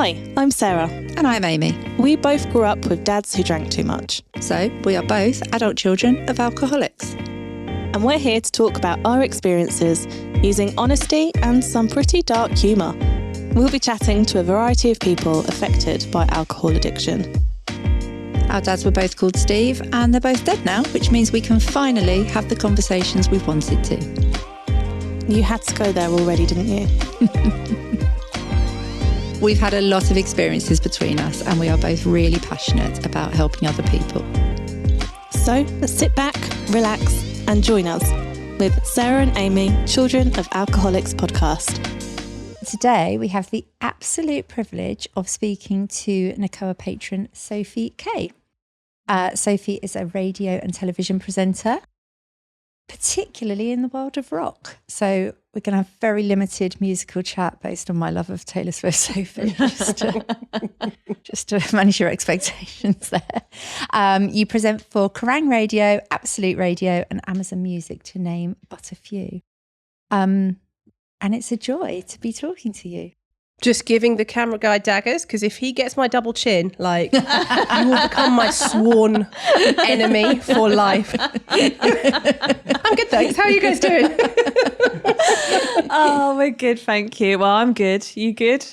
Hi, I'm Sarah. And I'm Amy. We both grew up with dads who drank too much. So we are both adult children of alcoholics. And we're here to talk about our experiences using honesty and some pretty dark humour. We'll be chatting to a variety of people affected by alcohol addiction. Our dads were both called Steve and they're both dead now, which means we can finally have the conversations we've wanted to. You had to go there already, didn't you? We've had a lot of experiences between us and we are both really passionate about helping other people. So let's sit back, relax and join us with Sarah and Amy, Children of Alcoholics podcast. Today we have the absolute privilege of speaking to Nacoa patron Sophie K. Sophie is a radio and television presenter, particularly in the world of rock. So we're going to have very limited musical chat based on my love of Taylor Swift, Sophie, just to manage your expectations there. You present for Kerrang! Radio, Absolute Radio and Amazon Music, to name but a few. And it's a joy to be talking to you. Just giving the camera guy daggers, because if he gets my double chin, like, you will become my sworn enemy for life. I'm good, thanks. How are you guys doing? Oh, we're good, thank you. Well, I'm good. You good?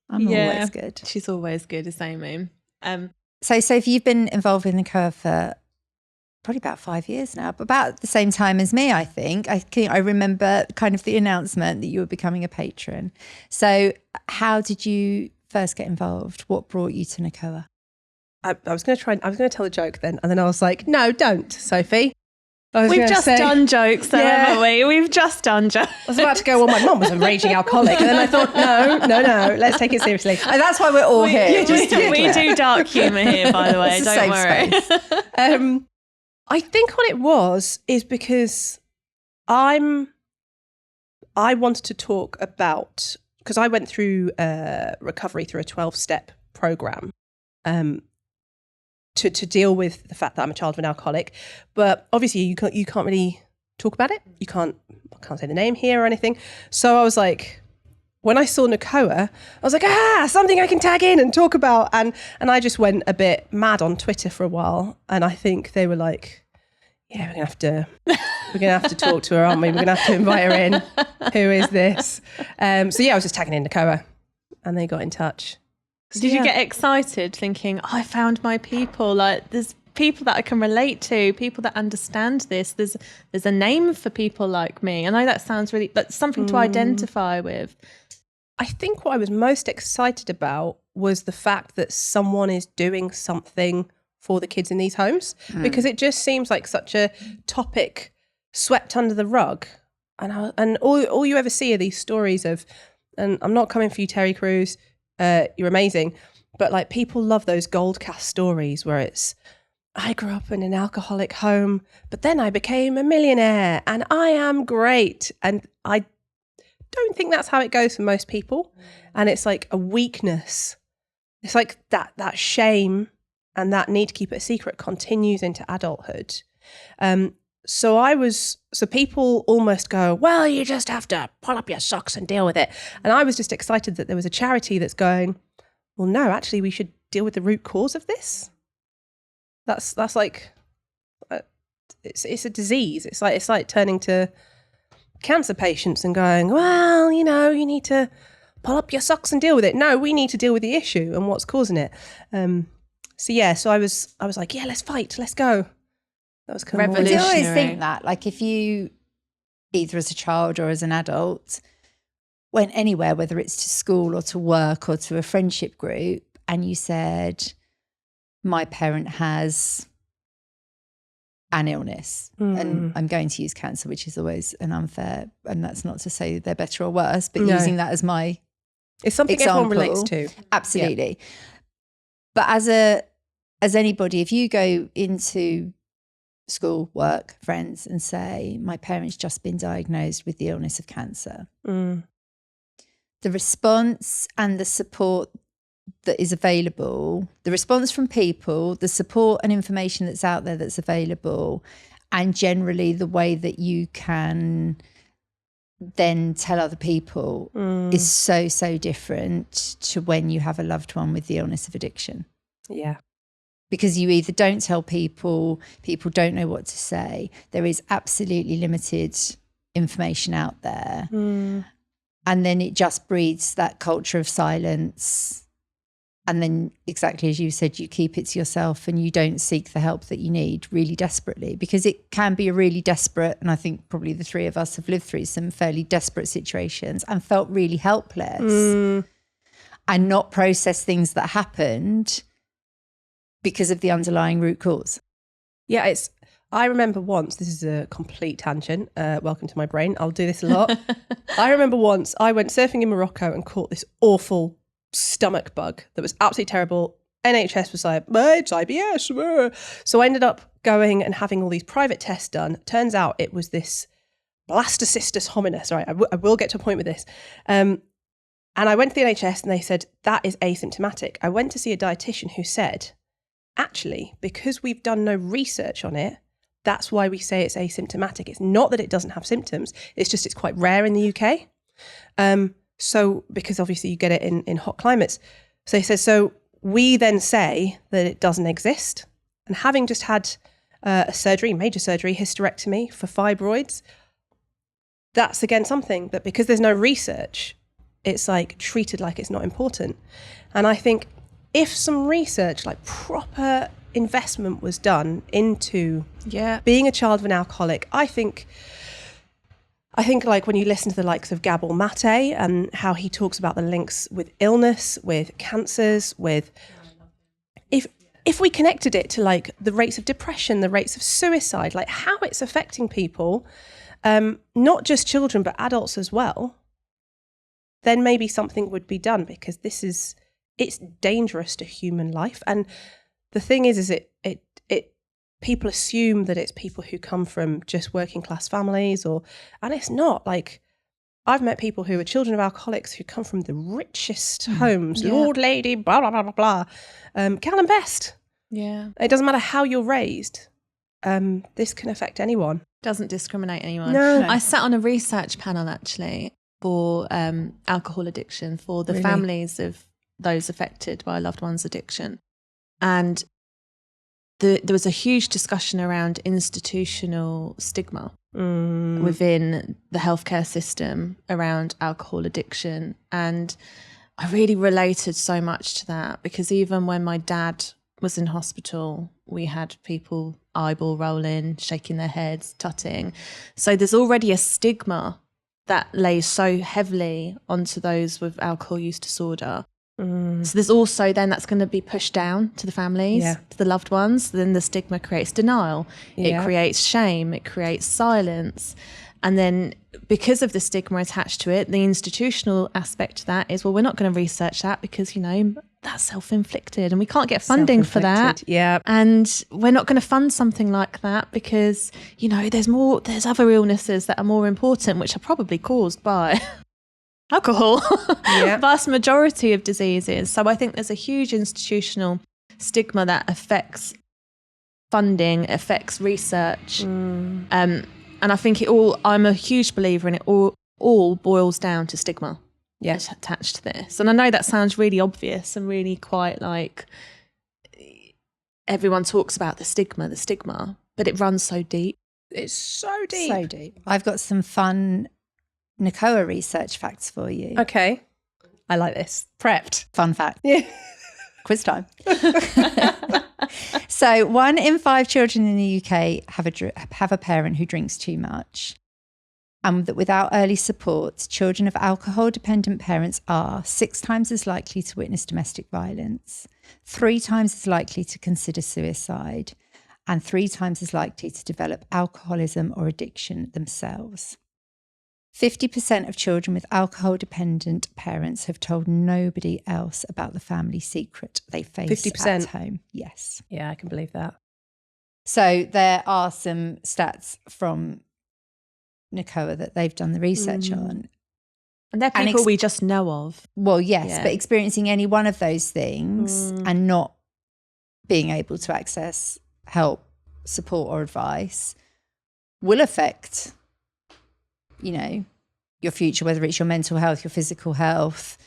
I'm always good. She's always good, is Amy. So Sophie, you've been involved in Nacoa for probably about 5 years now, but about the same time as me, I think. I remember kind of the announcement that you were becoming a patron. So how did you first get involved? What brought you to Nacoa? I was going to tell a joke then, and then I was like, no, don't, Sophie. We've just done jokes though, haven't we? We've just done jokes. I was about to go, well, my mum was a raging alcoholic. And then I thought, no, let's take it seriously. And that's why we're all here. We do dark humour here, by the way, don't worry. I think what it was is because I wanted to talk about, because I went through recovery through a 12-step program to deal with the fact that I'm a child of an alcoholic. But obviously you can't really talk about it. I can't say the name here or anything. So I was like, when I saw Nacoa, I was like, something I can tag in and talk about. And I just went a bit mad on Twitter for a while. And I think they were like, yeah, we're gonna have to talk to her, aren't we? We're gonna have to invite her in. Who is this? So yeah, I was just tagging in Nacoa and they got in touch. So, Did you get excited thinking, I found my people, like there's people that I can relate to, people that understand this, there's a name for people like me. I know that sounds really, but something to identify with. I think what I was most excited about was the fact that someone is doing something for the kids in these homes, because it just seems like such a topic swept under the rug. And all you ever see are these stories of, and I'm not coming for you, Terry Crews, you're amazing, but like people love those gold cast stories where it's, I grew up in an alcoholic home, but then I became a millionaire and I am great. And I don't think that's how it goes for most people. And it's like a weakness. It's like that shame and that need to keep it a secret continues into adulthood. So people almost go, well, you just have to pull up your socks and deal with it. And I was just excited that there was a charity that's going, well, no, actually we should deal with the root cause of this. That's like, it's a disease. It's like turning to cancer patients and going, well, you need to pull up your socks and deal with it. No, we need to deal with the issue and what's causing it. So I was like, yeah, let's fight, let's go. That was kind of revolutionary. I always think that, like, if you, either as a child or as an adult, went anywhere, whether it's to school or to work or to a friendship group, and you said, my parent has an illness, and I'm going to use cancer, which is always an unfair, and that's not to say they're better or worse, but using that as my it's something example, everyone relates to. Absolutely. Yeah. But as anybody, if you go into school, work, friends and say, my parent's just been diagnosed with the illness of cancer, the response and the support that is available, the response from people, the support and information that's out there that's available, and generally the way that you can then tell other people is so, so different to when you have a loved one with the illness of addiction. Yeah. Because you either don't tell people, people don't know what to say. There is absolutely limited information out there. And then it just breeds that culture of silence. And then exactly as you said, you keep it to yourself and you don't seek the help that you need really desperately, because it can be a really desperate, and I think probably the three of us have lived through some fairly desperate situations and felt really helpless and not process things that happened because of the underlying root cause. Yeah, I remember once, this is a complete tangent, welcome to my brain, I'll do this a lot. I remember once I went surfing in Morocco and caught this awful stomach bug that was absolutely terrible. NHS was like, it's IBS. So I ended up going and having all these private tests done. Turns out it was this blastocystis hominis. Right, I will get to a point with this. And I went to the NHS and they said, that is asymptomatic. I went to see a dietitian who said, actually, because we've done no research on it, that's why we say it's asymptomatic. It's not that it doesn't have symptoms. It's just it's quite rare in the UK. So because obviously you get it in hot climates. So he says, so we then say that it doesn't exist. And having just had a surgery, major surgery, hysterectomy for fibroids, that's again something that because there's no research, it's like treated like it's not important. And I think if some research, like proper investment was done into being a child of an alcoholic, I think like when you listen to the likes of Gabor Mate and how he talks about the links with illness, with cancers, with if we connected it to like the rates of depression, the rates of suicide, like how it's affecting people, not just children but adults as well, then maybe something would be done, because it's dangerous to human life. And the thing is it people assume that it's people who come from just working class families, and it's not. Like, I've met people who are children of alcoholics who come from the richest homes, Lord, Lady, blah, blah, blah, blah, blah. Cal and Best. Yeah. It doesn't matter how you're raised. This can affect anyone. Doesn't discriminate anyone. No. I sat on a research panel actually for alcohol addiction for the families of those affected by a loved one's addiction. And there was a huge discussion around institutional stigma within the healthcare system around alcohol addiction. And I really related so much to that, because even when my dad was in hospital, we had people eyeball rolling, shaking their heads, tutting. So there's already a stigma that lays so heavily onto those with alcohol use disorder. So there's also then that's going to be pushed down to the families, to the loved ones. Then the stigma creates denial. It creates shame. It creates silence. And then because of the stigma attached to it, the institutional aspect to that is, well, we're not going to research that because, that's self-inflicted and we can't get funding for that. Yeah. And we're not going to fund something like that because, there's other illnesses that are more important, which are probably caused by alcohol, vast majority of diseases. So I think there's a huge institutional stigma that affects funding, affects research. And I think I'm a huge believer in it all boils down to stigma attached to this. And I know that sounds really obvious and really quite like everyone talks about the stigma, but it runs so deep. It's so deep. So deep. I've got some fun Nacoa research facts for you. Okay. I like this. Prepped. Fun fact. Yeah. Quiz time. So 1 in 5 children in the UK have a parent who drinks too much. And that without early support, children of alcohol-dependent parents are 6 times as likely to witness domestic violence, 3 times as likely to consider suicide, and 3 times as likely to develop alcoholism or addiction themselves. 50% of children with alcohol-dependent parents have told nobody else about the family secret they face 50%? at home. Yes. Yeah, I can believe that. So there are some stats from Nacoa that they've done the research on. And they're people we just know of. Well, yes, but experiencing any one of those things and not being able to access help, support or advice will affect your future, whether it's your mental health, your physical health,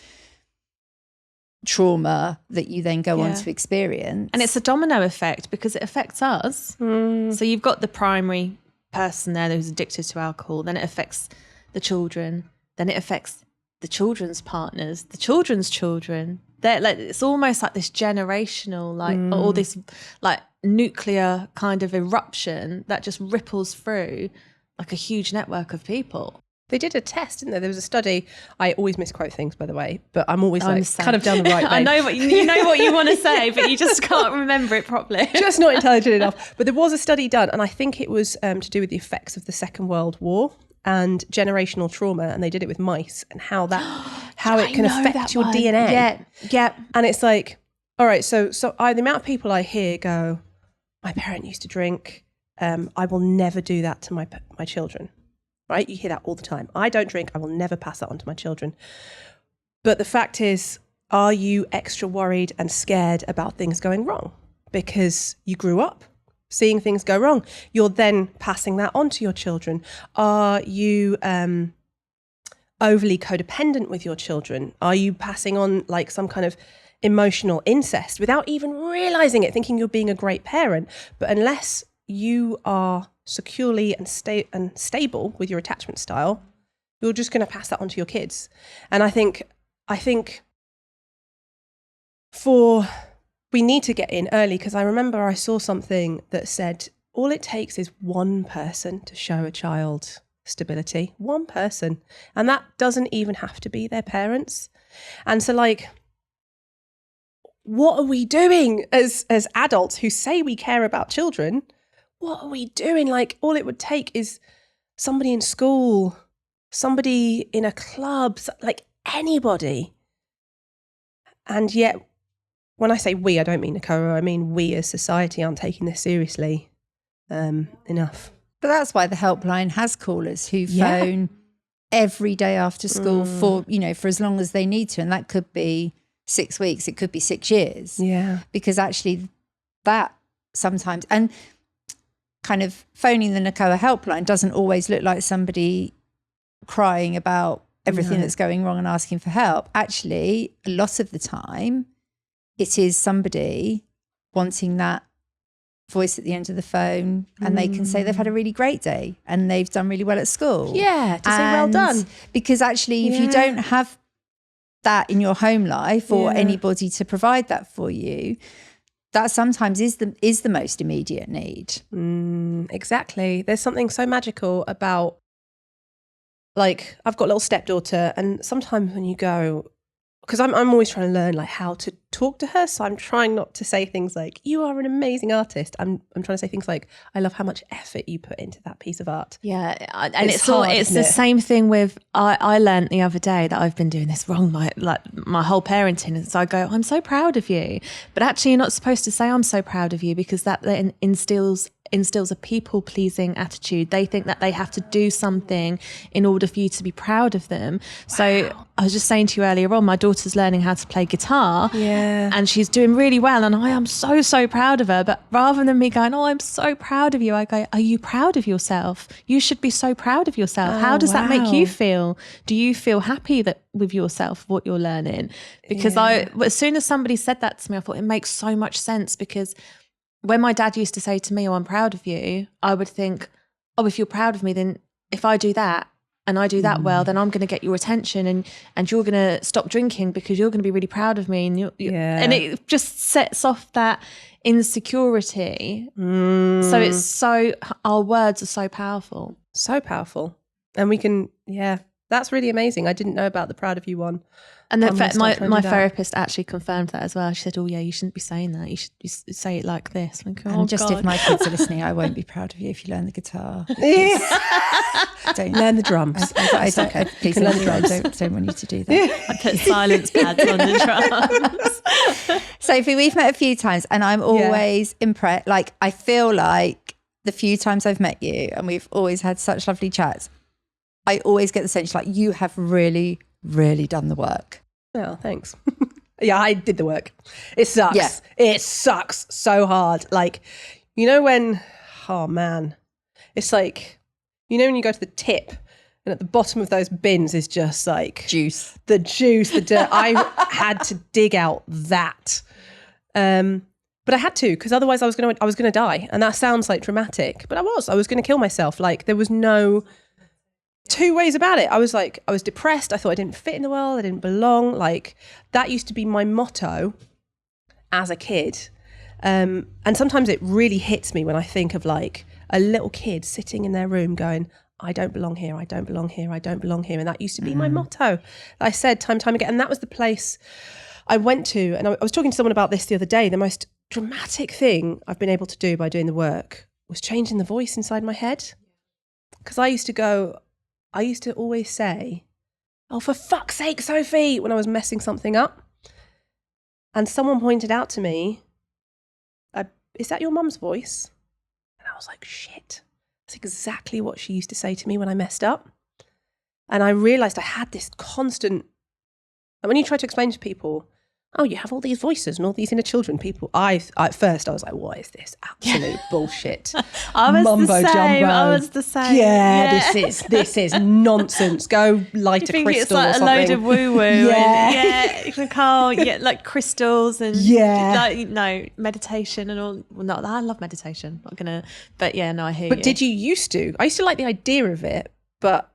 trauma that you then go on to experience. And it's a domino effect because it affects us. So you've got the primary person there who's addicted to alcohol, then it affects the children, then it affects the children's partners, the children's children. They're like, it's almost like this generational, like all this like nuclear kind of eruption that just ripples through like a huge network of people. They did a test, didn't there? There was a study. I always misquote things, by the way, but I'm always kind of down the right vein. I know what you know what you want to say, but you just can't remember it properly. Just not intelligent enough. But there was a study done, and I think it was to do with the effects of the Second World War and generational trauma, and they did it with mice and how it can affect your DNA. Yeah. And it's like, all right, so the amount of people I hear go, my parent used to drink. I will never do that to my children. Right? You hear that all the time. I don't drink. I will never pass that on to my children. But the fact is, are you extra worried and scared about things going wrong? Because you grew up seeing things go wrong. You're then passing that on to your children. Are you overly codependent with your children? Are you passing on like some kind of emotional incest without even realizing it, thinking you're being a great parent? But unless you are securely and stable with your attachment style, you're just going to pass that on to your kids. And I think we need to get in early, because I remember I saw something that said all it takes is one person to show a child stability, one person, and that doesn't even have to be their parents. And so like, what are we doing as adults who say we care about children? What are we doing? Like, all it would take is somebody in school, somebody in a club, like anybody. And yet, when I say we, I don't mean Nacoa, I mean we as society aren't taking this seriously enough. But that's why the helpline has callers who phone every day after school for as long as they need to. And that could be 6 weeks, it could be 6 years. Yeah. Because actually that sometimes, and kind of phoning the Nacoa helpline doesn't always look like somebody crying about everything that's going wrong and asking for help. Actually, a lot of the time, it is somebody wanting that voice at the end of the phone, and they can say they've had a really great day and they've done really well at school. Yeah, to say well done. Because actually, if you don't have that in your home life or anybody to provide that for you, that sometimes is the most immediate need. Exactly. There's something so magical about, like, I've got a little stepdaughter, and sometimes when you go, because I'm always trying to learn like how to talk to her, so I'm trying not to say things like, you are an amazing artist. I'm trying to say things like, I love how much effort you put into that piece of art. Yeah, and it's the same thing with, I learned the other day that I've been doing this wrong my whole parenting, and so I go, I'm so proud of you, but actually you're not supposed to say I'm so proud of you, because that then instills a people-pleasing attitude. They think that they have to do something in order for you to be proud of them. Wow. So I was just saying to you earlier on, my daughter's learning how to play guitar, and she's doing really well, and I am so, so proud of her. But rather than me going, oh, I'm so proud of you, I go, are you proud of yourself? You should be so proud of yourself. How does that make you feel? Do you feel happy with yourself, what you're learning? Because as soon as somebody said that to me, I thought it makes so much sense, because when my dad used to say to me, oh, I'm proud of you, I would think, oh, if you're proud of me, then if I do that and I do that well, then I'm going to get your attention, and you're going to stop drinking because you're going to be really proud of me. And and it just sets off that insecurity. So our words are so powerful. So powerful. And we can, that's really amazing. I didn't know about the proud of you one. And my therapist actually confirmed that as well. She said, oh yeah, you shouldn't be saying that. You should say it like this. Like, and just God. If my kids are listening, I won't be proud of you if you learn the guitar. Don't learn the drums. I don't want you to do that. I put silence pads on the drums. Sophie, we've met a few times, and I'm always impressed. Like, I feel like the few times I've met you, and we've always had such lovely chats, I always get the sense like you have really, really done the work. Oh, thanks. Yeah, I did the work. It sucks. Yeah. It sucks so hard. Like, when, oh man, it's like, when you go to the tip And at the bottom of those bins is just like Juice. the dirt. I had to dig out that. But I had to, because otherwise I was going to die. And that sounds like dramatic, but I was going to kill myself. Like, there was no two ways about it. I was depressed. I thought I didn't fit in the world. I didn't belong. Like, that used to be my motto as a kid. And sometimes it really hits me when I think of like a little kid sitting in their room going, I don't belong here. I don't belong here. I don't belong here. And that used to be my motto. I said time and time again. And that was the place I went to. And I was talking to someone about this the other day. The most dramatic thing I've been able to do by doing the work was changing the voice inside my head. Because I used to always say, oh, for fuck's sake, Sophie, when I was messing something up. And someone pointed out to me, is that your mum's voice? And I was like, shit, that's exactly what she used to say to me when I messed up. And I realized I had this constant, and when you try to explain to people, oh, you have all these voices and all these inner children, people, at first I was like, what is this absolute bullshit? I was Mumbo the same. jumbo. I was the same. Yeah. This is nonsense. Go light a think crystal it's like or a something. load of woo woo. Yeah. Nicole, like crystals and meditation and all. Well, not that I love meditation. Not gonna, but yeah, no, I hear you. But did you used to? I used to like the idea of it, but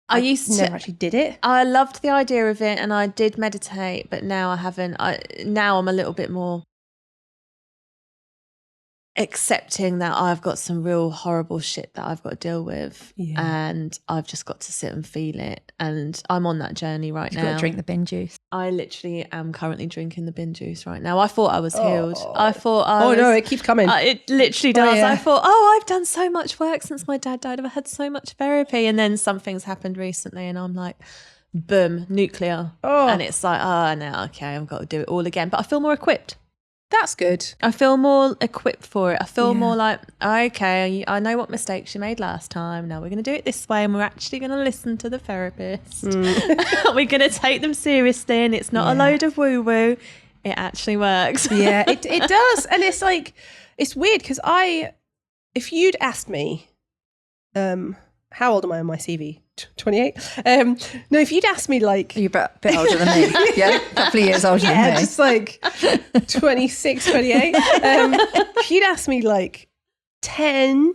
I used to never actually did it. I loved the idea of it, and I did meditate, but now I haven't. Now I'm a little bit more accepting that I've got some real horrible shit that I've got to deal with, and I've just got to sit and feel it. And I'm on that journey right now. You've got to drink the bin juice. I literally am currently drinking the bin juice right now. I thought I was healed. I thought I was, no, it keeps coming. It literally does. yeah. I thought, I've done so much work since my dad died. I've had so much therapy. And then something's happened recently and I'm like, boom, nuclear. And it's like, no, okay, I've got to do it all again. But I feel more equipped. That's good. I feel more equipped for it. I feel more like, okay, I know what mistakes you made last time. Now we're going to do it this way, and we're actually going to listen to the therapist. We're going to take them seriously, and it's not a load of woo-woo. It actually works. Yeah, it does. And it's like, it's weird because if you'd asked me, how old am I on my CV? 28? No, if you'd asked me like... You're a bit older than me. Yeah, a couple of years older than me. Just like 26, 28. If you'd asked me like 10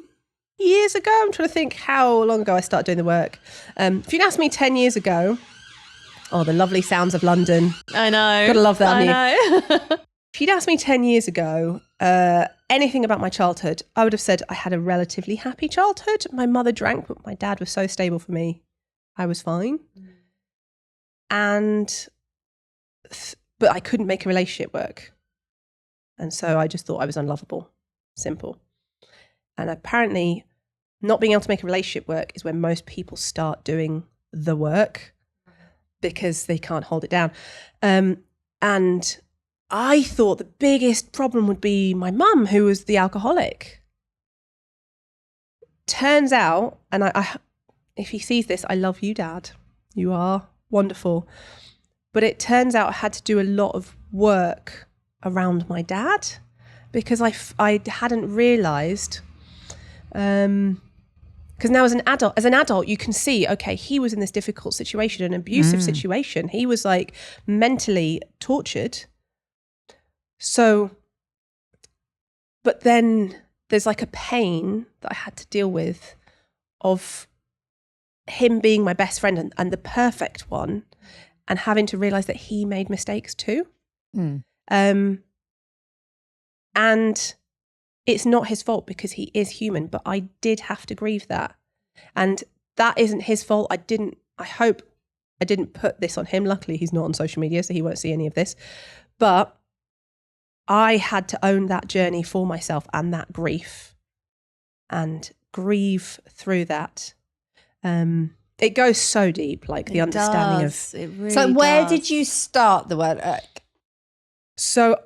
years ago, I'm trying to think how long ago I started doing the work. If you'd asked me 10 years ago, the lovely sounds of London. I know. Gotta love that. I know. If you'd asked me 10 years ago, anything about my childhood, I would have said I had a relatively happy childhood. My mother drank, but my dad was so stable for me. I was fine. But I couldn't make a relationship work. And so I just thought I was unlovable. Simple. And apparently not being able to make a relationship work is when most people start doing the work because they can't hold it down. And I thought the biggest problem would be my mum, who was the alcoholic. Turns out, and I, if he sees this, I love you, Dad. You are wonderful. But it turns out I had to do a lot of work around my dad because I hadn't realised. Because now as an adult, you can see, okay, he was in this difficult situation, an abusive situation. He was like mentally tortured. So, but then there's like a pain that I had to deal with of him being my best friend and the perfect one and having to realize that he made mistakes too. And it's not his fault because he is human, but I did have to grieve that. And that isn't his fault. I hope I didn't put this on him. Luckily, he's not on social media, so he won't see any of this. But I had to own that journey for myself and that grief and grieve through that. It goes so deep, like the understanding of... It really So where does. did you start the work? So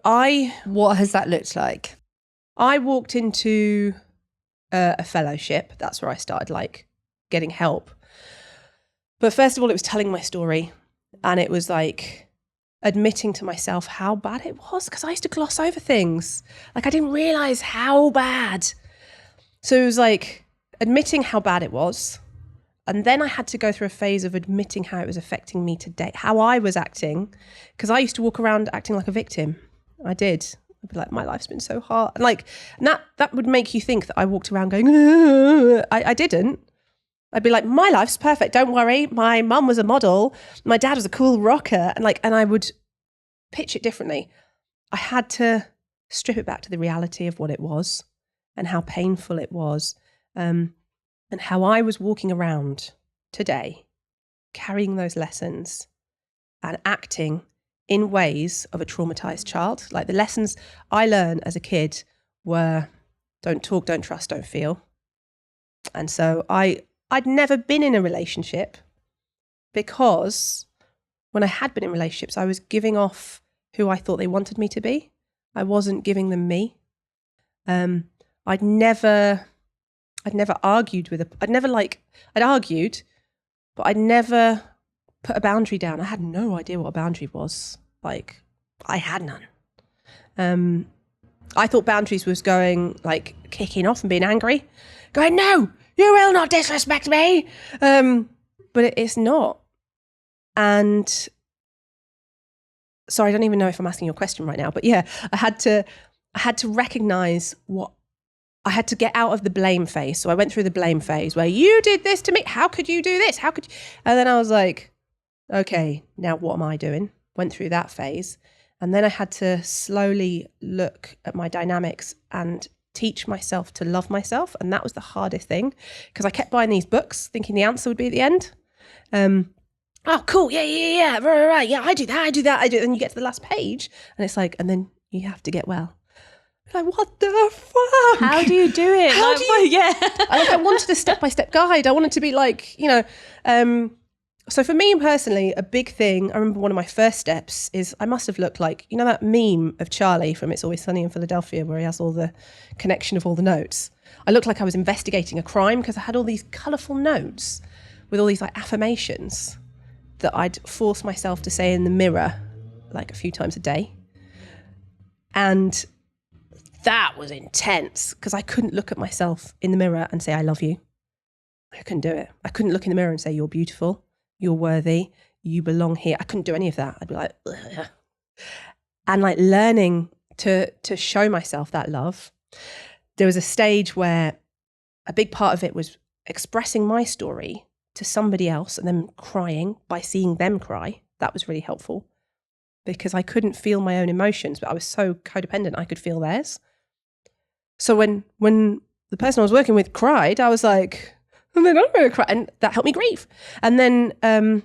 What has that looked like? I walked into a fellowship. That's where I started like getting help. But first of all, it was telling my story. And it was like admitting to myself how bad it was because I used to gloss over things. Like I didn't realize how bad. So it was like admitting how bad it was, And then I had to go through a phase of admitting how it was affecting me today, how I was acting. Because I used to walk around acting like a victim. I did. I'd be like, my life's been so hard. And that would make you think that I walked around going, I didn't. I'd be like, my life's perfect. Don't worry. My mum was a model. My dad was a cool rocker. And I would pitch it differently. I had to strip it back to the reality of what it was and how painful it was. And how I was walking around today, carrying those lessons and acting in ways of a traumatized child. Like the lessons I learned as a kid were don't talk, don't trust, don't feel. And so I'd never been in a relationship because when I had been in relationships, I was giving off who I thought they wanted me to be. I wasn't giving them me. I'd never argued with I'd argued, but I'd never put a boundary down. I had no idea what a boundary was. Like, I had none. I thought boundaries was going, like, kicking off and being angry, going, no, you will not disrespect me. But it's not. And sorry, I don't even know if I'm asking your question right now, but yeah, I had to recognize I had to get out of the blame phase. So I went through the blame phase where you did this to me. How could you do this? How could you? And then I was like, okay, now what am I doing? Went through that phase. And then I had to slowly look at my dynamics and teach myself to love myself. And that was the hardest thing because I kept buying these books thinking the answer would be at the end. Oh, cool. Yeah. Right. Yeah, I do that. And you get to the last page and it's like, and then you have to get well. Like, what the fuck? How do you do it? Yeah. I wanted a step-by-step guide. I wanted to be like, so for me personally, a big thing, I remember one of my first steps is I must have looked like, that meme of Charlie from It's Always Sunny in Philadelphia where he has all the connection of all the notes. I looked like I was investigating a crime because I had all these colourful notes with all these like affirmations that I'd force myself to say in the mirror like a few times a day. And that was intense because I couldn't look at myself in the mirror and say, I love you. I couldn't do it. I couldn't look in the mirror and say, you're beautiful, you're worthy, you belong here. I couldn't do any of that. I'd be like, ugh. And like learning to show myself that love. There was a stage where a big part of it was expressing my story to somebody else and then crying by seeing them cry. That was really helpful because I couldn't feel my own emotions, but I was so codependent, I could feel theirs. So when the person I was working with cried, I was like, and then I'm going to cry. And that helped me grieve. And then there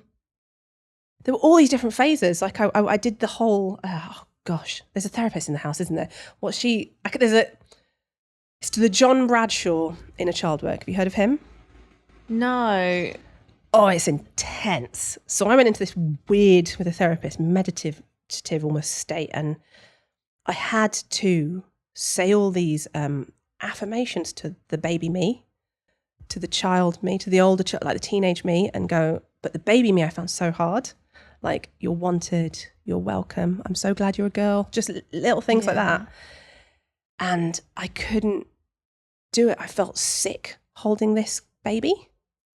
were all these different phases. Like I did the whole, oh gosh, there's a therapist in the house, isn't there? It's to the John Bradshaw Inner Child Work. Have you heard of him? No. Oh, it's intense. So I went into this weird, with a therapist, meditative almost state. And I had to say all these affirmations to the baby me, to the child me, to the older child, like the teenage me, and go, but the baby me I found so hard. Like, you're wanted, you're welcome, I'm so glad you're a girl. Just little things like that. And I couldn't do it. I felt sick holding this baby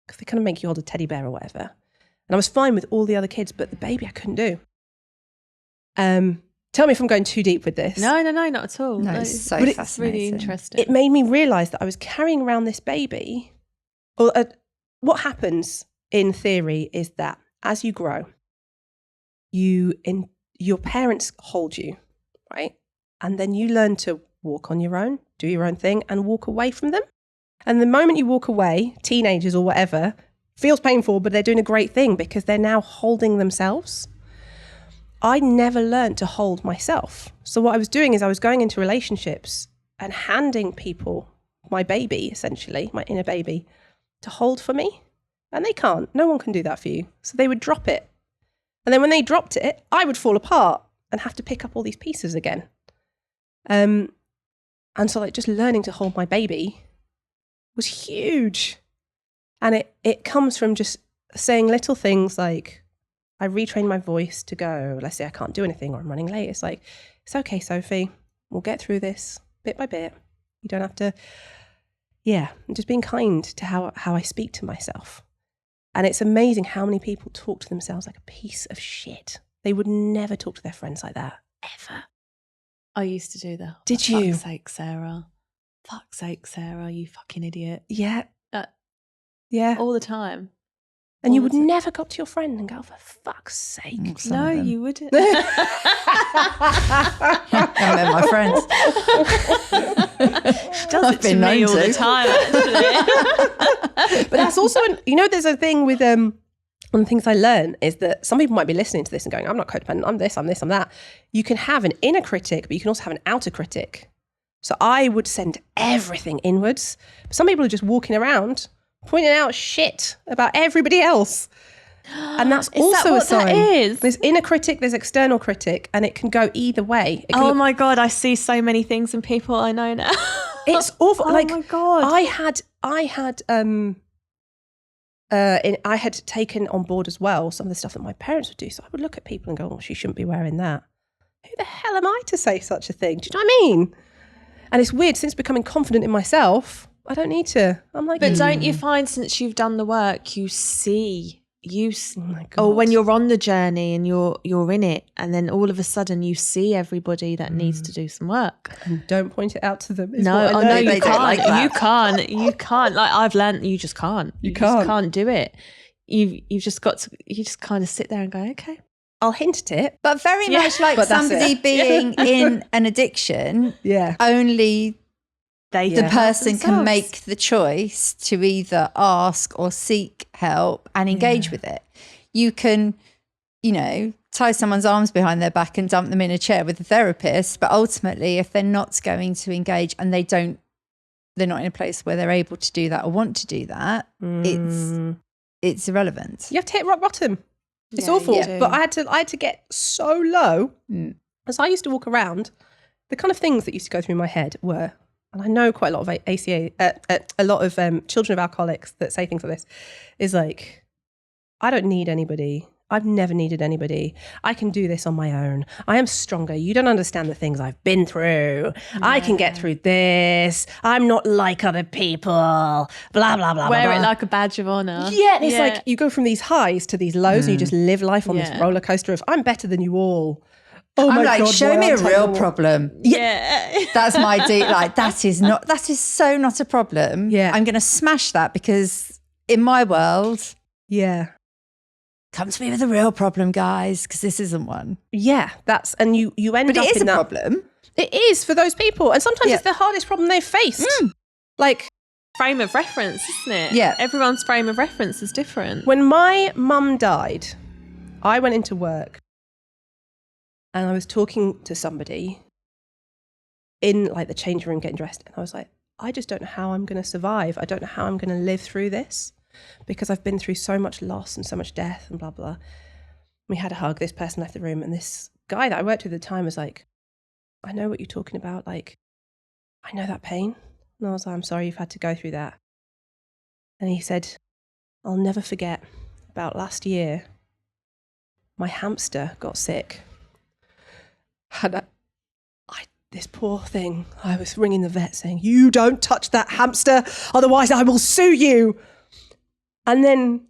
because they kind of make you hold a teddy bear or whatever. And I was fine with all the other kids, but the baby I couldn't do. Tell me if I'm going too deep with this. No, not at all. No, it's so It's fascinating. really interesting. It made me realise that I was carrying around this baby. What happens in theory is that as you grow, your parents hold you, right? And then you learn to walk on your own, do your own thing, and walk away from them. And the moment you walk away, teenagers or whatever, feels painful, but they're doing a great thing because they're now holding themselves. I never learned to hold myself. So what I was doing is I was going into relationships and handing people my baby, essentially, my inner baby, to hold for me. And they can't. No one can do that for you. So they would drop it. And then when they dropped it, I would fall apart and have to pick up all these pieces again. And so like just learning to hold my baby was huge. And it comes from just saying little things like, I retrain my voice to go, let's say I can't do anything or I'm running late. It's like, it's okay, Sophie, we'll get through this bit by bit. You don't have to, and just being kind to how I speak to myself. And it's amazing how many people talk to themselves like a piece of shit. They would never talk to their friends like that, ever. I used to do that. Did For you? Fuck's sake, Sarah. Fuck's sake, Sarah, you fucking idiot. Yeah. Uh, Yeah. All the time. And you all would the time. never go up to your friend and go, for fuck's sake. Some No, of them. you wouldn't. I met my friends. She does I've it to been me known all the to. time, actually. But that's also, there's a thing with, one of the things I learn is that some people might be listening to this and going, I'm not codependent, I'm this, I'm this, I'm that. You can have an inner critic, but you can also have an outer critic. So I would send everything inwards. But some people are just walking around pointing out shit about everybody else. And that's Is that also what a sign. that is? There's inner critic, there's external critic, and it can go either way. It can Oh look- my God, I see so many things in people I know now. it's awful. Oh like my God. I had taken on board as well some of the stuff that my parents would do. So I would look at people and go, oh, she shouldn't be wearing that. Who the hell am I to say such a thing? Do you know what I mean? And it's weird, since becoming confident in myself, I don't need to. I'm like, But don't you find, since you've done the work, you see, oh my God. or when you're on the journey and you're in it, and then all of a sudden you see everybody that needs to do some work. And don't point it out to them. is No, what I oh no, learned. you They don't can't. like that. You can't. Like I've learned, you just can't. You just can't. can't do it. You've just got to. You just kind of sit there and go, okay. I'll hint at it. But very Yeah. much like But that's somebody it. being in an addiction, Yeah. only They the can help person can themselves. make the choice to either ask or seek help and engage with it. You can, tie someone's arms behind their back and dump them in a chair with a therapist, but ultimately if they're not going to engage and they're not in a place where they're able to do that or want to do that, it's irrelevant. You have to hit rock bottom. It's Yeah, awful. you do. But I had to get so low. As I used to walk around, the kind of things that used to go through my head were, and I know quite a lot of a lot of children of alcoholics that say things like this, is like, I don't need anybody. I've never needed anybody. I can do this on my own. I am stronger. You don't understand the things I've been through. I can get through this. I'm not like other people. Blah, blah, blah, blah. Wear blah. it like a badge of honor. Yeah, and it's like you go from these highs to these lows and you just live life on this Yeah. roller coaster of, I'm better than you all. Oh I'm my like, God, show why me a aren't I real normal? problem. Yeah. That's my deep, like, that is so not a problem. Yeah. I'm going to smash that because in my world, Yeah. come to me with a real problem, guys, because this isn't one. Yeah, and you end But up it is in a that. problem. It is for those people. And sometimes Yeah. it's the hardest problem they've faced. Like Frame of reference, isn't it? Yeah. Everyone's frame of reference is different. when my mum died, I went into work and I was talking to somebody in like the change room getting dressed. And I was like, I just don't know how I'm going to survive. I don't know how I'm going to live through this because I've been through so much loss and so much death and blah, blah. We had a hug. This person left the room. And this guy that I worked with at the time was like, I know what you're talking about. Like, I know that pain. And I was like, I'm sorry you've had to go through that. And he said, I'll never forget about last year, my hamster got sick. And this poor thing, I was ringing the vet saying, you don't touch that hamster, otherwise I will sue you. And then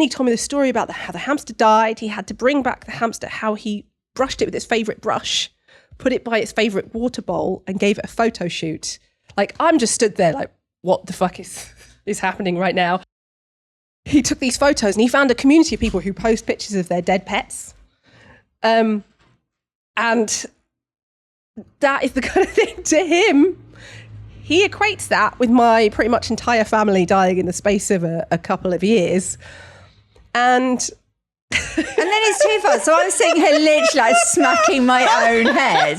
he told me the story about how the hamster died. He had to bring back the hamster, how he brushed it with his favourite brush, put it by its favourite water bowl and gave it a photo shoot. Like, I'm just stood there like, what the fuck is happening right now? He took these photos and he found a community of people who post pictures of their dead pets. And that is the kind of thing to him. He equates that with my pretty much entire family dying in the space of a couple of years. And And then it's too far. So I'm sitting here literally like smacking my own head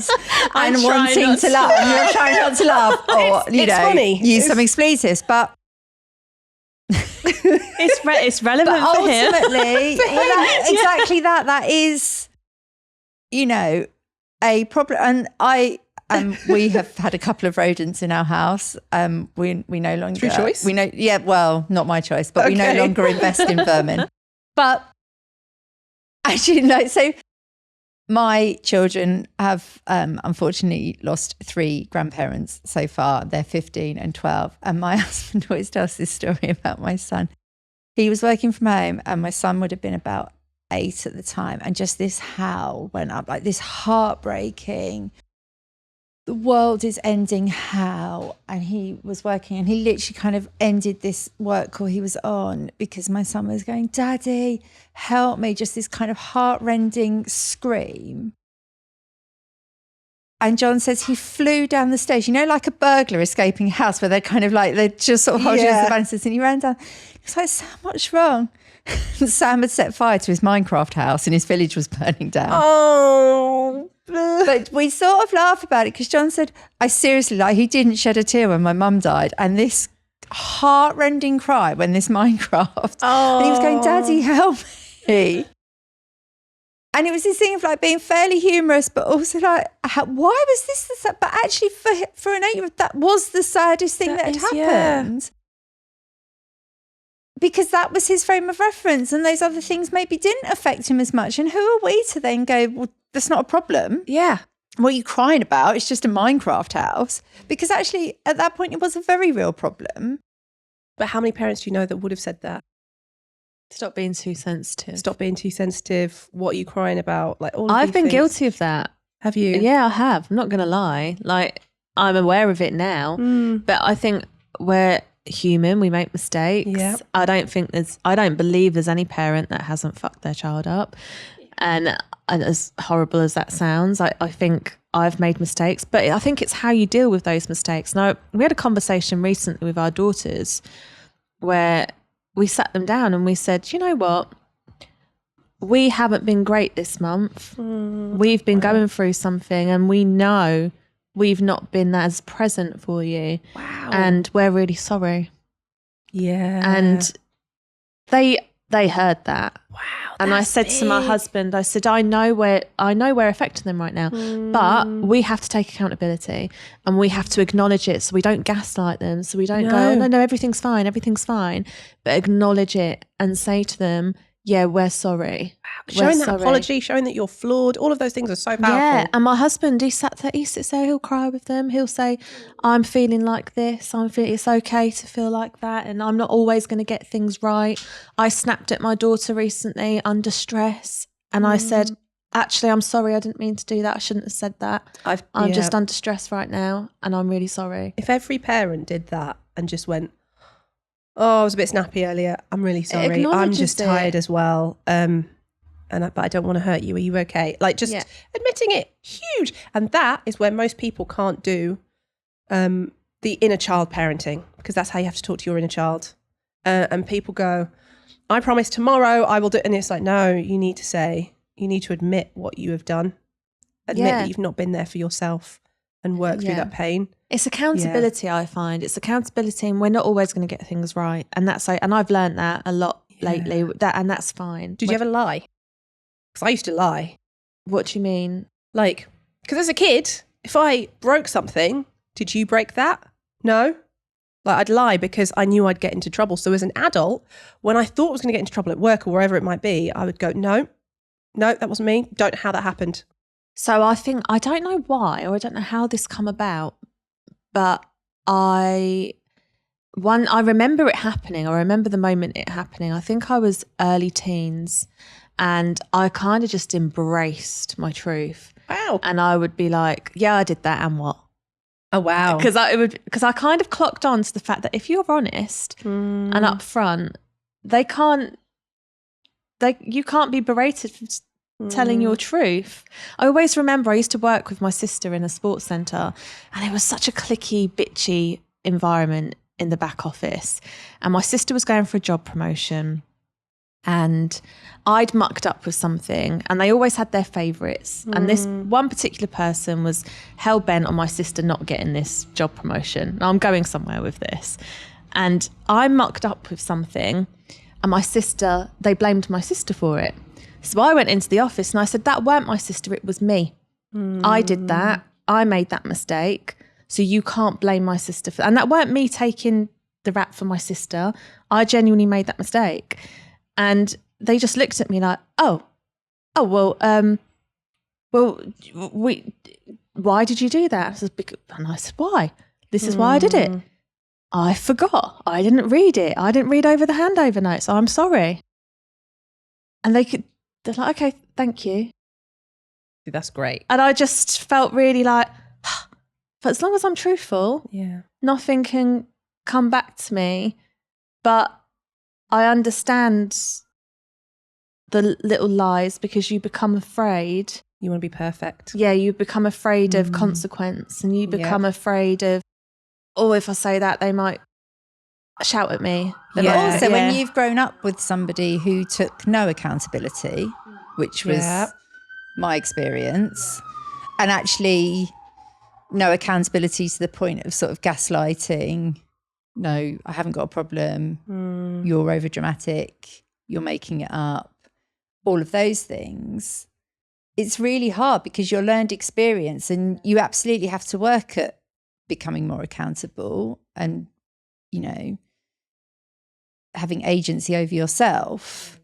and trying wanting not to to laugh. And you're trying not to laugh or, It's funny. use some expletives. But It's relevant for him. ultimately, exactly that is, a problem. And we have had a couple of rodents in our house. We no longer Through choice? Well, not my choice, but we no Okay. longer invest in vermin. But actually, no. So my children have unfortunately lost 3 grandparents so far. They're 15 and 12. And my husband always tells this story about my son. he was working from home and my son would have been about 8 at the time. And just this howl went up, like this heartbreaking, the world is ending howl. And he was working and he literally kind of ended this work call he was on because my son was going, Daddy, help me. Just this kind of heart-rending scream. And John says he flew down the stairs, like a burglar escaping a house where they're kind of like, they're just sort of holding his advances. And he ran down. He was like, Sam, what's wrong? And Sam had set fire to his Minecraft house and his village was burning down. Oh. But we sort of laugh about it because John said, I seriously, he didn't shed a tear when my mum died. And this heart-rending cry when this Minecraft. Oh. And he was going, Daddy, help me. And it was this thing of being fairly humorous, but also why was this the sad? But actually for an 8-year-old, that was the saddest thing that had happened. Yeah. Because that was his frame of reference and those other things maybe didn't affect him as much. And who are we to then go, well, that's not a problem. Yeah. What are you crying about? It's just a Minecraft house. Because actually at that point, it was a very real problem. But how many parents do you know that would have said that? Stop being too sensitive. Stop being too sensitive. What are you crying about? I've been guilty of that. Have you? Yeah, I have. I'm not going to lie. I'm aware of it now. But I think we're human. We make mistakes. Yeah. I don't believe there's any parent that hasn't fucked their child up. And as horrible as that sounds, I think I've made mistakes. But I think it's how you deal with those mistakes. Now, we had a conversation recently with our daughters where we sat them down and we said, you know what? We haven't been great this month. We've been going through something and we know we've not been as present for you. Wow. And we're really sorry. Yeah. And they heard that. Wow. And I said to my husband, I said, I know we're affecting them right now, but we have to take accountability and we have to acknowledge it so we don't gaslight them. So we don't go, no, everything's fine. But acknowledge it and say to them, yeah, we're sorry. Showing that apology, showing that you're flawed, all of those things are so powerful. Yeah, and my husband, he sits there, he'll cry with them. He'll say, I'm feeling like this. It's okay to feel like that. And I'm not always going to get things right. I snapped at my daughter recently under stress. And I said, actually, I'm sorry. I didn't mean to do that. I shouldn't have said that. I'm just under stress right now. And I'm really sorry. If every parent did that and just went, oh, I was a bit snappy earlier. I'm really sorry. I'm just tired as well. But I don't want to hurt you. Are you okay? Admitting it, huge. And that is where most people can't do the inner child parenting, because that's how you have to talk to your inner child. And people go, I promise tomorrow I will do it. And it's like, no, you need to admit what you have done. Admit that you've not been there for yourself and work through that pain. It's accountability, I find. It's accountability, and we're not always going to get things right. And and I've learned that a lot lately, and that's fine. Did you ever lie? Because I used to lie. What do you mean? Because as a kid, if I broke something, did you break that? No. I'd lie because I knew I'd get into trouble. So as an adult, when I thought I was going to get into trouble at work or wherever it might be, I would go, no, that wasn't me. Don't know how that happened. So I don't know why, or I don't know how this come about, but I remember it happening. I remember the moment it happening. I think I was early teens and I kind of just embraced my truth. Wow. And I would be like, yeah, I did that, and what? Oh, wow. Because I kind of clocked on to the fact that if you're honest and upfront, you can't be berated for telling your truth. I always remember I used to work with my sister in a sports centre, and it was such a cliquey, bitchy environment in the back office. And my sister was going for a job promotion, and I'd mucked up with something, and they always had their favourites. And this one particular person was hell-bent on my sister not getting this job promotion. Now I'm going somewhere with this. And I mucked up with something, and they blamed my sister for it. So I went into the office and I said, that weren't my sister, it was me. I did that. I made that mistake. So you can't blame my sister for that. And that weren't me taking the rap for my sister. I genuinely made that mistake. And they just looked at me like, why did you do that? And I said, why? This is why I did it. I forgot. I didn't read it. I didn't read over the handover notes. I'm sorry. And they're like, okay, thank you. That's great. And I just felt really like, but as long as I'm truthful, nothing can come back to me. But I understand the little lies because you become afraid. You want to be perfect. Yeah, you become afraid of consequence, and you become afraid of, if I say that, they might shout at me. But also when you've grown up with somebody who took no accountability, which was my experience, and actually no accountability to the point of sort of gaslighting. No, I haven't got a problem. You're over dramatic. You're making it up. All of those things. It's really hard because your learned experience, and you absolutely have to work at becoming more accountable and, you know, having agency over yourself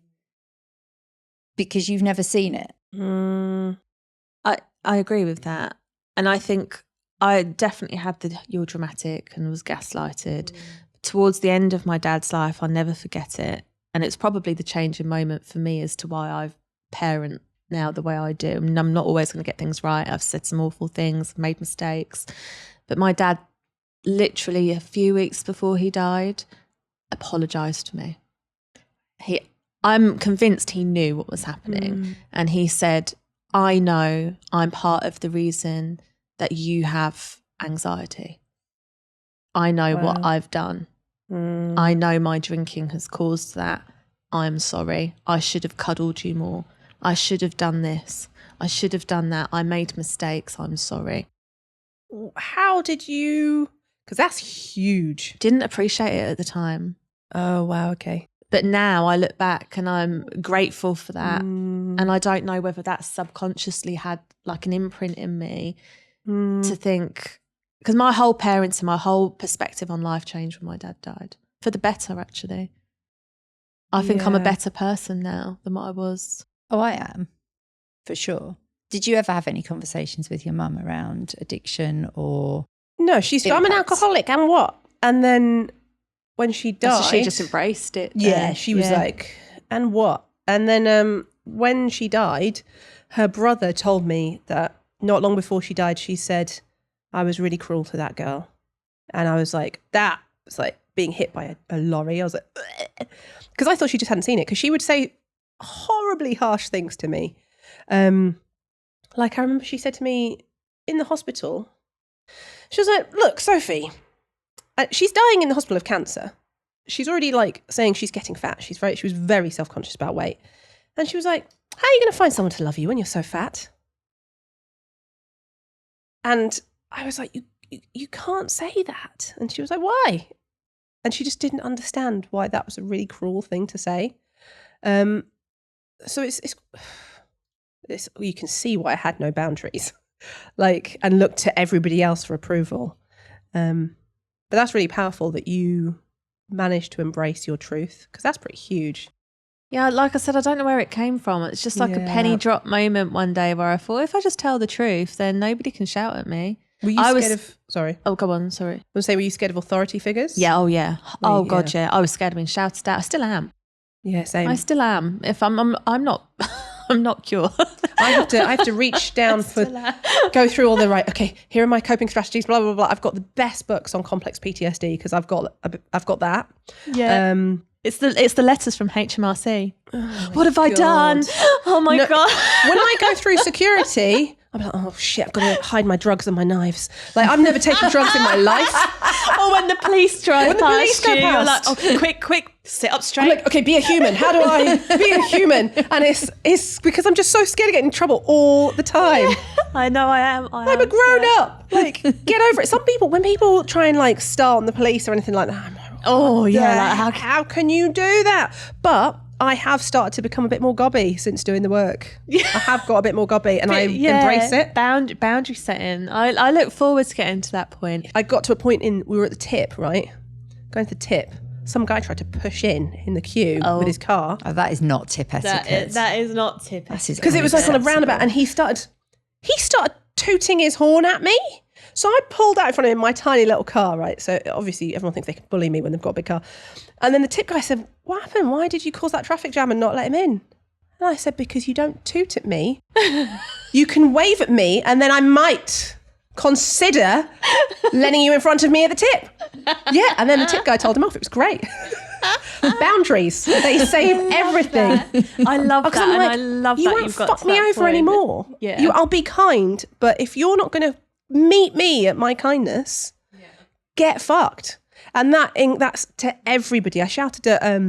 because you've never seen it. I agree with that. And I think I definitely had you're dramatic and was gaslighted. Towards the end of my dad's life, I'll never forget it. And it's probably the changing moment for me as to why I parent now the way I do. I mean, I'm not always going to get things right. I've said some awful things, made mistakes. But my dad, literally a few weeks before he died, apologised to me. I'm convinced he knew what was happening. And he said, I know I'm part of the reason that you have anxiety. I know what I've done. I know my drinking has caused that. I'm sorry. I should have cuddled you more. I should have done this. I should have done that. I made mistakes. I'm sorry. How did you... Because that's huge. Didn't appreciate it at the time. Oh, wow, okay. But now I look back and I'm grateful for that. And I don't know whether that subconsciously had like an imprint in me to think... Because my whole parenting, my whole perspective on life changed when my dad died. For the better, actually. I think I'm a better person now than what I was. Oh, I am, for sure. Did you ever have any conversations with your mum around addiction or... No, I'm an alcoholic and what? And then when she died... So she just embraced it. Yeah, she was like, and what? And then when she died, her brother told me that not long before she died, she said... I was really cruel to that girl. And I was like, that was like being hit by a lorry. I was like, because I thought she just hadn't seen it. Because she would say horribly harsh things to me. Like I remember she said to me in the hospital, she was like, look, Sophie, she's dying in the hospital of cancer. She's already like saying she's getting fat. She was very self-conscious about weight. And she was like, how are you going to find someone to love you when you're so fat? And I was like, you can't say that. And she was like, why? And she just didn't understand why that was a really cruel thing to say. So it's you can see why I had no boundaries, like, and looked to everybody else for approval. But that's really powerful that you managed to embrace your truth, because that's pretty huge. Yeah, like I said, I don't know where it came from. It's just like a penny drop moment one day where I thought, if I just tell the truth, then nobody can shout at me. Were you scared of... Sorry. Oh, go on, sorry. I was say, were you scared of authority figures? Yeah, oh yeah. Oh God, yeah. I was scared of being shouted at. I still am. Yeah, same. I still am. If I'm not... I'm not cured. I have to reach down go through all the okay, here are my coping strategies, blah, blah, blah. I've got the best books on complex PTSD because I've got that. Yeah. It's the letters from HMRC. Oh what have I done? Oh my God. When I go through security, I'm like, oh shit, I've got to hide my drugs and my knives. Like, I've never taken drugs in my life. Or when the police drive past you, you're like, oh, quick, sit up straight. I'm like, okay, be a human. How do I be a human? And it's because I'm just so scared of getting in trouble all the time. I know I am. I'm a grown up. Like, get over it. Some people, when people try and like start on the police or anything like that, I'm like, like, how can you do that? But I have started to become a bit more gobby since doing the work. Yeah. I have got a bit more gobby and I embrace it. Boundary setting. I look forward to getting to that point. I got to a point we were at the tip, right? Going to the tip. Some guy tried to push in the queue with his car. Oh, that is not tip etiquette. That is not tip etiquette. Because it was like on a roundabout and he started tooting his horn at me. So I pulled out in front of him my tiny little car, right? So obviously everyone thinks they can bully me when they've got a big car. And then the tip guy said, what happened? Why did you cause that traffic jam and not let him in? And I said, because you don't toot at me. You can wave at me and then I might consider letting you in front of me at the tip. Yeah, and then the tip guy told him off. It was great. Boundaries. They save everything. I love that. I'm like, I love you that won't you've got fuck to me that over point. anymore. Yeah. I'll be kind, but if you're not going to meet me at my kindness, get fucked. And that's to everybody. I shouted at,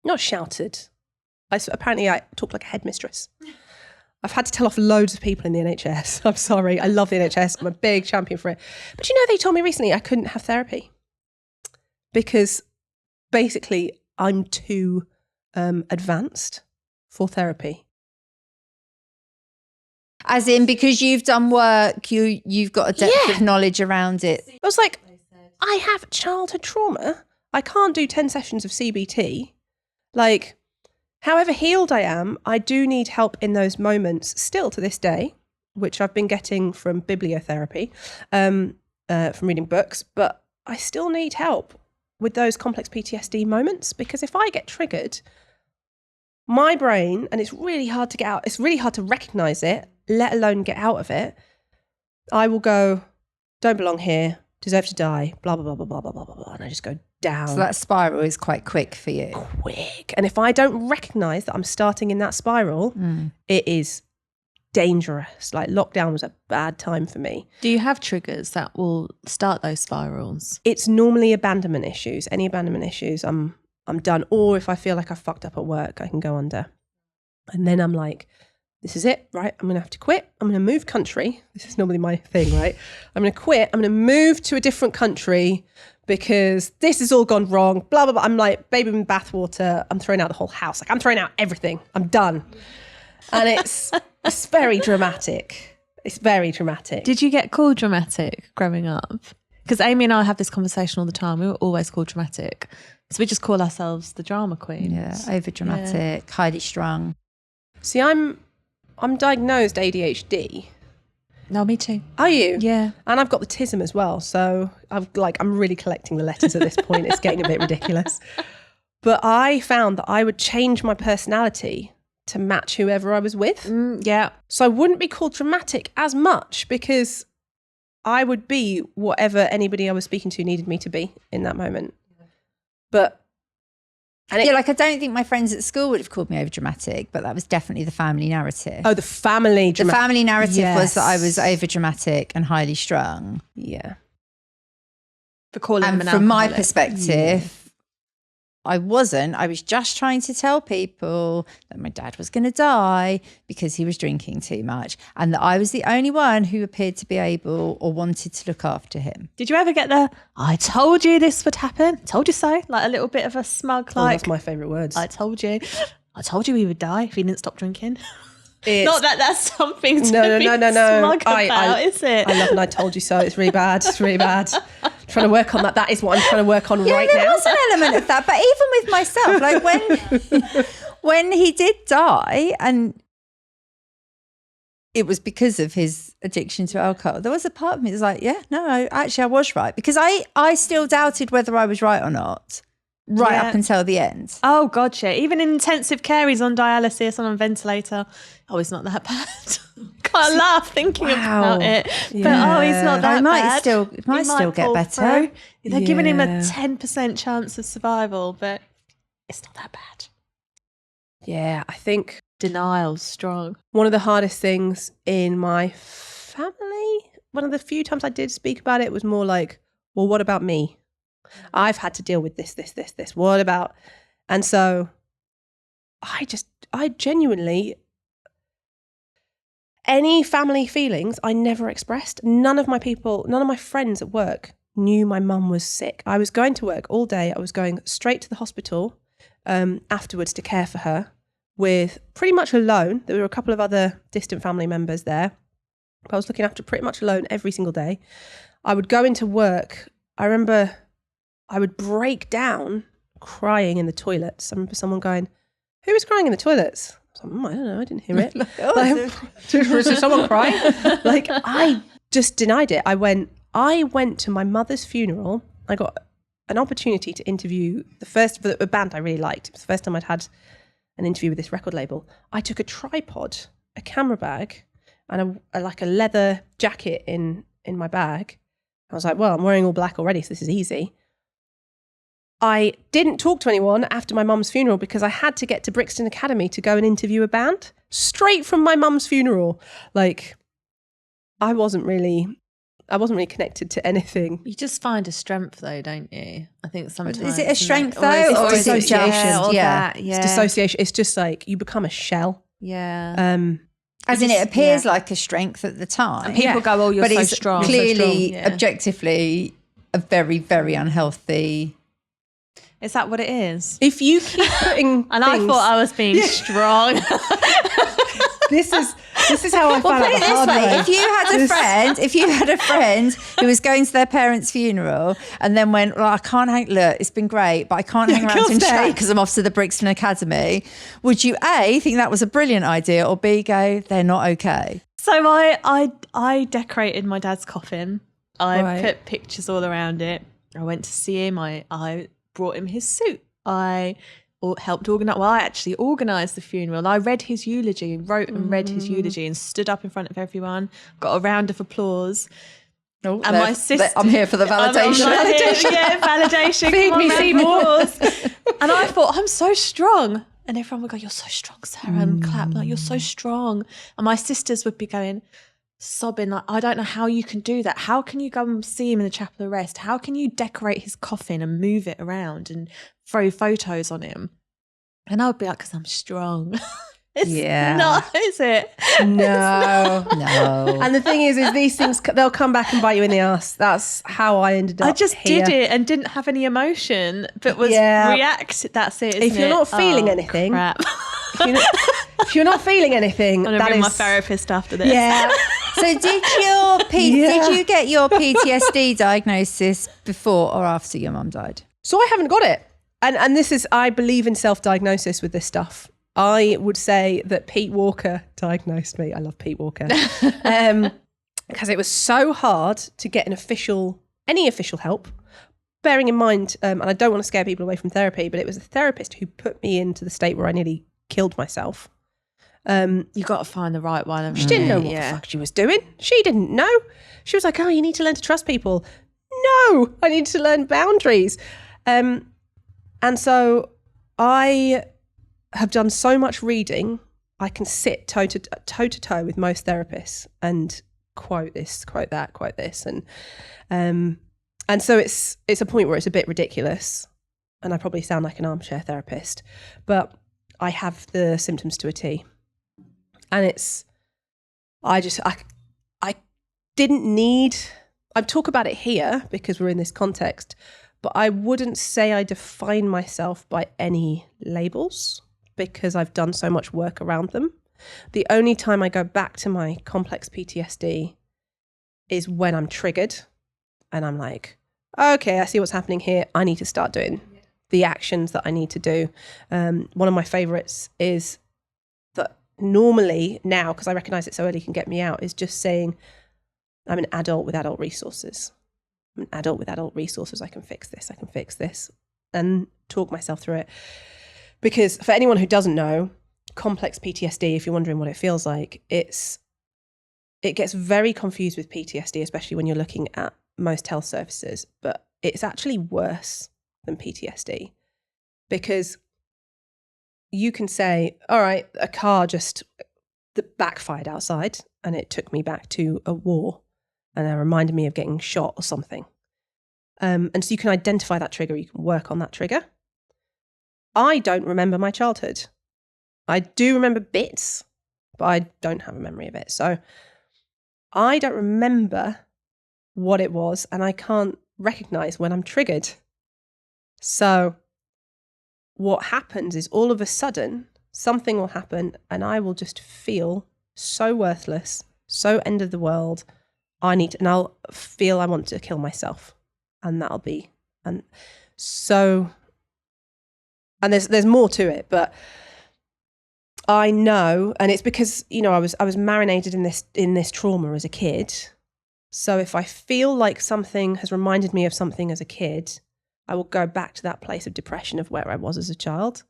not shouted. Apparently I talked like a headmistress. I've had to tell off loads of people in the NHS. I'm sorry. I love the NHS. I'm a big champion for it. But they told me recently I couldn't have therapy because basically I'm too advanced for therapy. As in, because you've done work, you've got a depth of knowledge around it. I was like, I have childhood trauma. I can't do 10 sessions of CBT. Like, however healed I am, I do need help in those moments still to this day, which I've been getting from bibliotherapy, from reading books, but I still need help with those complex PTSD moments, because if I get triggered, my brain, and it's really hard to get out, it's really hard to recognize it, let alone get out of it, I will go, don't belong here, deserve to die, blah, blah, blah, blah, blah, blah, blah, blah, and I just go down. So that spiral is quite quick for you. Quick. And if I don't recognize that I'm starting in that spiral, it is dangerous. Like lockdown was a bad time for me. Do you have triggers that will start those spirals? It's normally abandonment issues. Any abandonment issues, I'm done. Or if I feel like I've fucked up at work, I can go under. And then I'm like, this is it, right? I'm going to have to quit. I'm going to move country. This is normally my thing, right? I'm going to quit. I'm going to move to a different country because this has all gone wrong, blah, blah, blah. I'm like, baby in bathwater. I'm throwing out the whole house. Like, I'm throwing out everything. I'm done. And it's very dramatic. It's very dramatic. Did you get called dramatic growing up? Because Amy and I have this conversation all the time. We were always called dramatic. So we just call ourselves the drama queens. Yeah, over dramatic, highly strung. See, I'm diagnosed ADHD. No, me too. Are you? Yeah. And I've got the autism as well. So I'm really collecting the letters at this point. It's getting a bit ridiculous. But I found that I would change my personality to match whoever I was with. Yeah. So I wouldn't be called dramatic as much because I would be whatever anybody I was speaking to needed me to be in that moment. But I don't think my friends at school would have called me over dramatic, but that was definitely the family narrative. Oh, the family The family narrative was that I was Yes. over dramatic and highly strung. Yeah. For calling them And an from my alcoholic. perspective, I wasn't. I was just trying to tell people that my dad was going to die because he was drinking too much, and that I was the only one who appeared to be able or wanted to look after him. Did you ever get the, I told you this would happen, told you so, like a little bit of a smug, Oh, like, that's my favourite words. I told you he would die if he didn't stop drinking. It's- Not that that's something to No. be smug about, is it? I love and I told you so. It's really bad. It's really bad. Trying to work on that. That is what I'm trying to work on right there now. was an element of that, but even with myself, like when he did die, and it was because of his addiction to alcohol, there was a part of me that was like, yeah, no, actually I was right, because I still doubted whether I was right or not, Yeah. up until the end. Oh, God, yeah. Even in intensive care, he's on dialysis, on a ventilator. Oh, he's not that bad. Can't laugh thinking Wow. about it. But, oh, he's not that It might bad. still- it might He still get pull better. through. They're giving him a Yeah. 10% chance of survival, but it's not that bad. Yeah, I think Denial's strong. one of the hardest things in my family, one of the few times I did speak about it, was more like, well, what about me? I've had to deal with this. What about? And so I genuinely, any family feelings I never expressed. None of my friends at work knew my mum was sick. I was going to work all day. I was going straight to the hospital afterwards to care for her, with pretty much alone. There were a couple of other distant family members there. But I was looking after pretty much alone every single day. I would go into work. I remember I would break down crying in the toilets. I remember someone going, who was crying in the toilets? I was like, I don't know, I didn't hear it. Was there someone crying? Like, I just denied it. I went to my mother's funeral. I got an opportunity to interview a band I really liked. It was the first time I'd had an interview with this record label. I took a tripod, a camera bag, and a leather jacket in my bag. I was like, well, I'm wearing all black already, so this is easy. I didn't talk to anyone after my mum's funeral because I had to get to Brixton Academy to go and interview a band straight from my mum's funeral. Like, I wasn't really connected to anything. You just find a strength though, don't you? I think sometimes. Is it a strength or though? is Or is it dissociation? just, That, It's dissociation. It's just like you become a shell. Yeah. As in, it appears like a strength at the time. And people go, oh, you're but so it's strong. clearly, You're so strong. objectively, a very, very unhealthy. Is that what it is? If you keep putting And I thought I was being strong. this is how I Well, found put out it the this hard way: way. if you had a friend who was going to their parents' funeral and then went, well, I can't hang. Look, it's been great, but I can't hang around can't to stay. because I'm off to the Brixton Academy. Would you A, think that was a brilliant idea, or B, go, they're not okay? So I decorated my dad's coffin. I put pictures all around it. I went to see him. I brought him his suit. I helped organise. Well, I actually organised the funeral. I read his eulogy, wrote and read his eulogy, and stood up in front of everyone. Got a round of applause. Oh, And my sister, I'm here for the validation. Validation. Feed Come on, me, round Seymour. of applause. And I thought, I'm so strong. And everyone would go, you're so strong, Sarah, and clap like you're so strong. And my sisters would be going, sobbing like, I don't know how you can do that. How can you go and see him in the chapel of rest? How can you decorate his coffin and move it around and throw photos on him? And I would be like, because I'm strong. It's not, is it? No. No. And the thing is these things, they'll come back and bite you in the ass. That's how I ended up I just here. did it and didn't have any emotion, but was react. That's it. If you're not feeling anything, crap. if you're not feeling anything, I'm gonna that bring is my therapist after this. Yeah. So did you get your PTSD diagnosis before or after your mum died? So I haven't got it. And this is, I believe in self-diagnosis with this stuff. I would say that Pete Walker diagnosed me. I love Pete Walker. Because it was so hard to get any official help. Bearing in mind, and I don't want to scare people away from therapy, but it was a therapist who put me into the state where I nearly killed myself. You got to find the right one. She didn't know what the fuck she was doing. She didn't know. She was like, oh, you need to learn to trust people. No, I need to learn boundaries. And so I have done so much reading. I can sit toe to toe with most therapists and quote this, quote that, quote this. And so it's a point where it's a bit ridiculous. And I probably sound like an armchair therapist, but I have the symptoms to a T. And I didn't need, I talk about it here because we're in this context, but I wouldn't say I define myself by any labels because I've done so much work around them. The only time I go back to my complex PTSD is when I'm triggered and I'm like, okay, I see what's happening here. I need to start doing the actions that I need to do. One of my favorites is that normally now, because I recognize it so early can get me out, is just saying, I'm an adult with adult resources. I'm an adult with adult resources. I can fix this. I can fix this. And talk myself through it. Because for anyone who doesn't know, complex PTSD, if you're wondering what it feels like, it gets very confused with PTSD, especially when you're looking at most health services. But it's actually worse than PTSD because you can say, all right, a car just backfired outside and it took me back to a war and it reminded me of getting shot or something. And so you can identify that trigger, you can work on that trigger. I don't remember my childhood. I do remember bits, but I don't have a memory of it. So I don't remember what it was and I can't recognize when I'm triggered. So what happens is all of a sudden something will happen and I will just feel so worthless, so end of the world. And I'll feel I want to kill myself. And that'll be, and there's more to it, but I know, and it's because, I was marinated in this trauma as a kid. So if I feel like something has reminded me of something as a kid, I will go back to that place of depression of where I was as a child.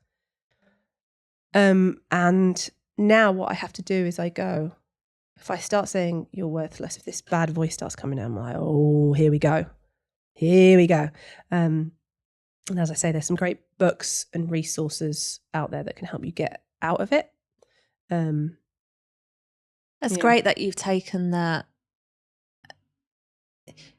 And now what I have to do is if I start saying you're worthless, if this bad voice starts coming out, I'm like, oh, here we go. And as I say, there's some great books and resources out there that can help you get out of it. That's great that you've taken that.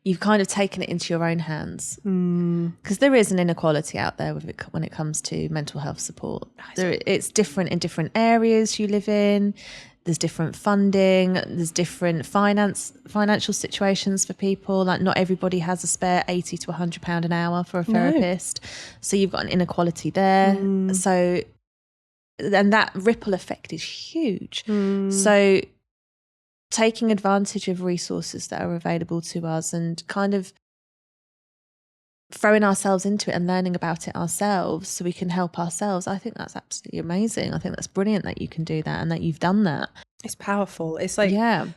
You've kind of taken it into your own hands, because there is an inequality out there with it when it comes to mental health support. It's different in different areas you live in. There's different funding. There's different financial situations for people. Like not everybody has a spare £80 to £100 an hour for a therapist. No. So you've got an inequality there. So, and that ripple effect is huge. So taking advantage of resources that are available to us and kind of throwing ourselves into it and learning about it ourselves so we can help ourselves. I think that's absolutely amazing. I think that's brilliant that you can do that and that you've done that. It's powerful. It's like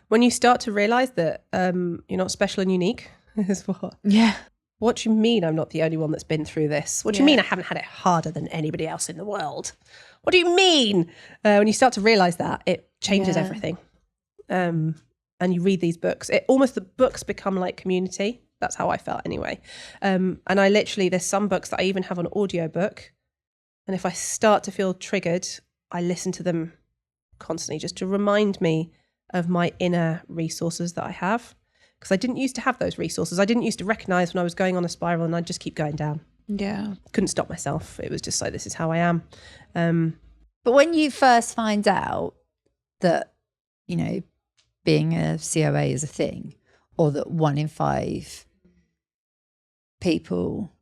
when you start to realize that you're not special and unique. Is what? Yeah. What do you mean I'm not the only one that's been through this? What do you mean I haven't had it harder than anybody else in the world? What do you mean? When you start to realize that, it changes everything. And you read these books. The books become like community. That's how I felt anyway. And I literally, there's some books that I even have on audiobook. And if I start to feel triggered, I listen to them constantly just to remind me of my inner resources that I have. Because I didn't used to have those resources. I didn't used to recognize when I was going on a spiral and I'd just keep going down. Yeah. Couldn't stop myself. It was just like, this is how I am. But when you first find out that, you know, being a COA is a thing, or that 1 in 5 people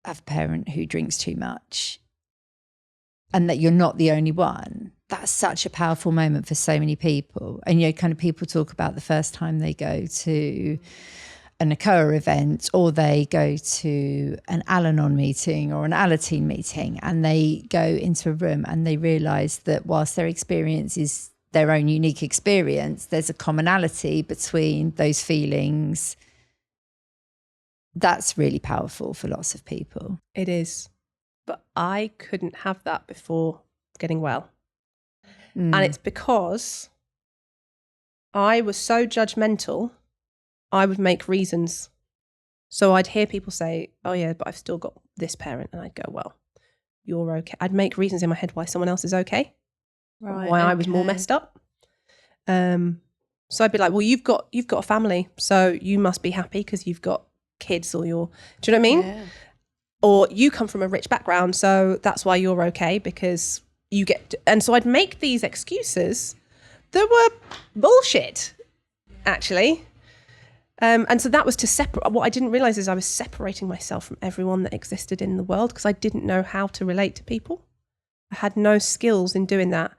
have a parent who drinks too much, and that you're not the only one, that's such a powerful moment for so many people. And, you know, kind of people talk about the first time they go to a Nacoa event or they go to an Al-Anon meeting or an Alateen meeting, and they go into a room and they realise that whilst their experience is their own unique experience, there's a commonality between those feelings. That's really powerful for lots of people. It is. But I couldn't have that before getting well. And it's because I was so judgmental, I would make reasons. So I'd hear people say, oh yeah, but I've still got this parent. And I'd go, well, you're okay. I'd make reasons in my head why someone else is okay. Right, why I was more messed up. So I'd be like, well, you've got a family, so you must be happy because you've got kids, or do you know what I mean? Yeah. Or you come from a rich background, so that's why you're okay because you get. And so I'd make these excuses that were bullshit, actually. And so that was to separate. What I didn't realize is I was separating myself from everyone that existed in the world because I didn't know how to relate to people. I had no skills in doing that.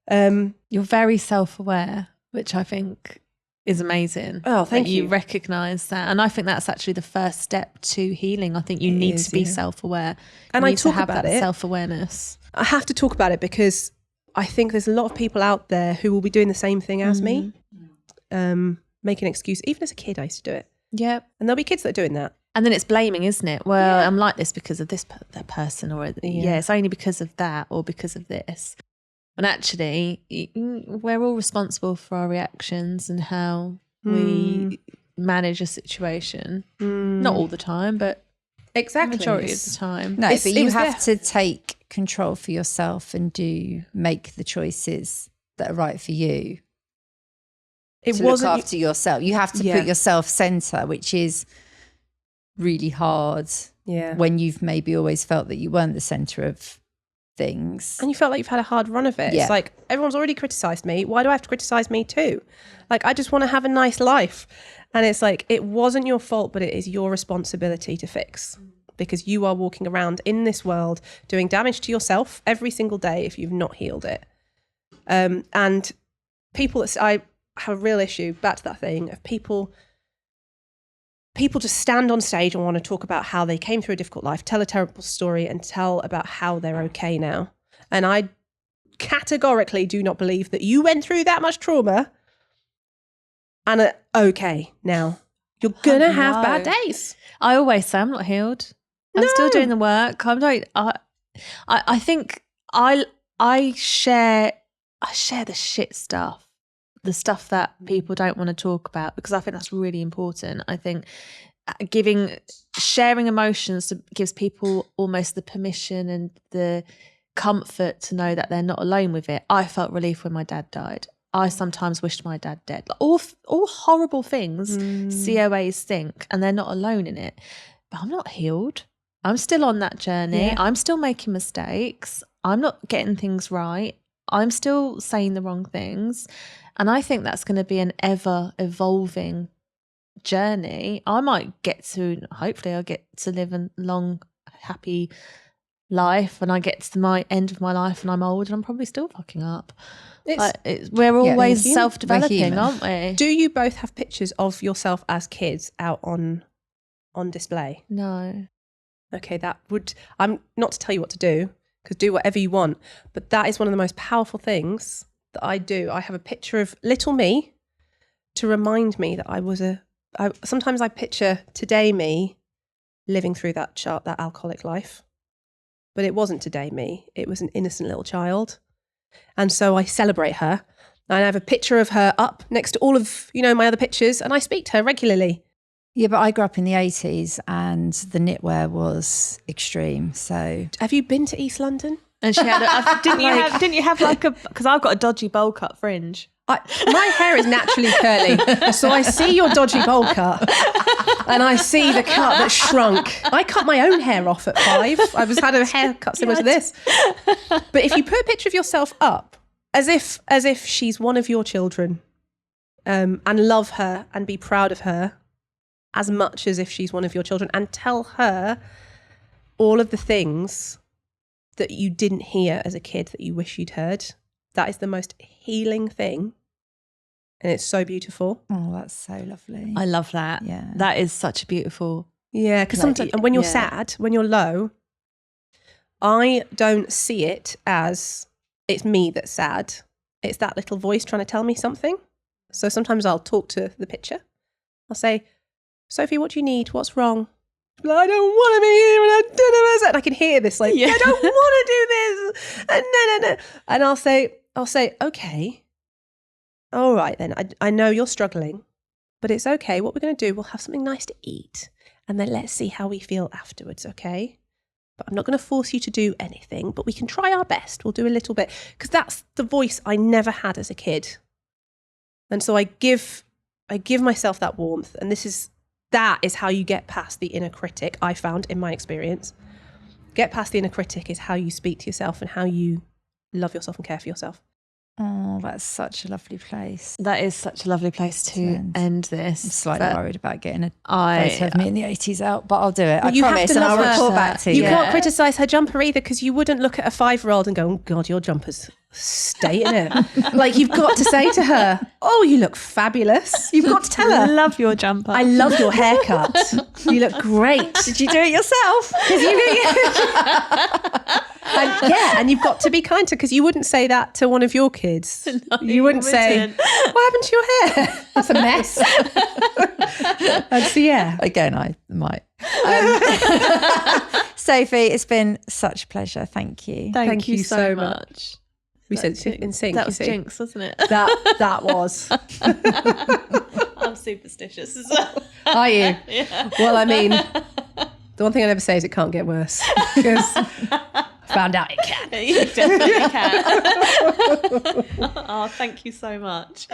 You're very self-aware, which I think is amazing. Oh, thank you. You recognise that. And I think that's actually the first step to healing. I think you need to be self-aware. And I talk about that self-awareness. I have to talk about it because I think there's a lot of people out there who will be doing the same thing as me, making an excuse. Even as a kid, I used to do it. Yeah. And there'll be kids that are doing that. And then it's blaming, isn't it? Well, I'm like this because of that person, or it's only because of that or because of this. And actually, we're all responsible for our reactions and how we manage a situation. Not all the time, but exactly the majority of the time. No, but you have to take control for yourself and make the choices that are right for you. To look after yourself. You have to put yourself center, which is really hard when you've maybe always felt that you weren't the center of things. And you felt like you've had a hard run of it. It's like, everyone's already criticised me. Why do I have to criticise me too? Like, I just want to have a nice life. And it's like, it wasn't your fault, but it is your responsibility to fix. Because you are walking around in this world doing damage to yourself every single day if you've not healed it. And people, I have a real issue, back to that thing, of people just stand on stage and want to talk about how they came through a difficult life, tell a terrible story and tell about how they're okay now. And I categorically do not believe that you went through that much trauma and okay, now you're gonna have bad days. I always say I'm not healed. I'm still doing the work. I'm like, I think I share the shit stuff, the stuff that people don't want to talk about, because I think that's really important. I think sharing emotions gives people almost the permission and the comfort to know that they're not alone with it. I felt relief when my dad died. I sometimes wished my dad dead. Like, all horrible things COAs think, and they're not alone in it. But I'm not healed. I'm still on that journey. Yeah. I'm still making mistakes. I'm not getting things right. I'm still saying the wrong things. And I think that's going to be an ever evolving journey. I might hopefully I'll get to live a long, happy life, and I get to my end of my life and I'm old and I'm probably still fucking up. We're always self-developing, aren't we? Do you both have pictures of yourself as kids out on display? No. Okay, I'm not to tell you what to do, because do whatever you want, but that is one of the most powerful things that I do. I have a picture of little me to remind me that sometimes I picture today me living through that alcoholic life, but it wasn't today me. It was an innocent little child. And so I celebrate her. And I have a picture of her up next to all of, my other pictures, and I speak to her regularly. Yeah, but I grew up in the 80s and the knitwear was extreme. So have you been to East London? And she had didn't you have because I've got a dodgy bowl cut fringe. My hair is naturally curly, so I see your dodgy bowl cut and I see the cut that shrunk. I cut my own hair off at 5. I had a haircut similar to this. But if you put a picture of yourself up as if she's one of your children, and love her and be proud of her as much as if she's one of your children, and tell her all of the things that you didn't hear as a kid that you wish you'd heard, that is the most healing thing. And it's so beautiful. Oh, that's so lovely. I love that. Yeah. That is such a beautiful. Yeah, because sometimes, and when you're sad, when you're low, I don't see it as it's me that's sad. It's that little voice trying to tell me something. So sometimes I'll talk to the picture. I'll say, Sophie, what do you need? What's wrong? I don't want to be here and I don't know. And I can hear this, I don't want to do this. And no. And I'll say, okay, all right then. I know you're struggling, but it's okay. What we're going to do, we'll have something nice to eat, and then let's see how we feel afterwards, okay? But I'm not going to force you to do anything, but we can try our best. We'll do a little bit, because that's the voice I never had as a kid. And so I give myself that warmth, and that is how you get past the inner critic, I found in my experience. Get past the inner critic is how you speak to yourself and how you love yourself and care for yourself. Oh, that's such a lovely place. That is such a lovely place to end this. I'm slightly worried about getting a photo of me in the 80s out, but I'll do it. You promise, have to and I'll love her. report back to you. You can't criticise her jumper either, because you wouldn't look at a 5-year-old and go, oh God, your jumper's state in it. Like, you've got to say to her, oh, you look fabulous. You've got to tell her. I love your jumper. I love your haircut. You look great. Did you do it yourself? And you've got to be kind to, because you wouldn't say that to one of your kids. No, you wouldn't say, what happened to your hair? That's a mess. And so, yeah. Again, I might. Sophie, it's been such a pleasure. Thank you. Thank you so much. We said in sync. That was jinx, wasn't it? That was. I'm superstitious as well. Are you? Yeah. Well, I mean, the one thing I never say is it can't get worse, because I found out it can. You definitely can. Oh, thank you so much.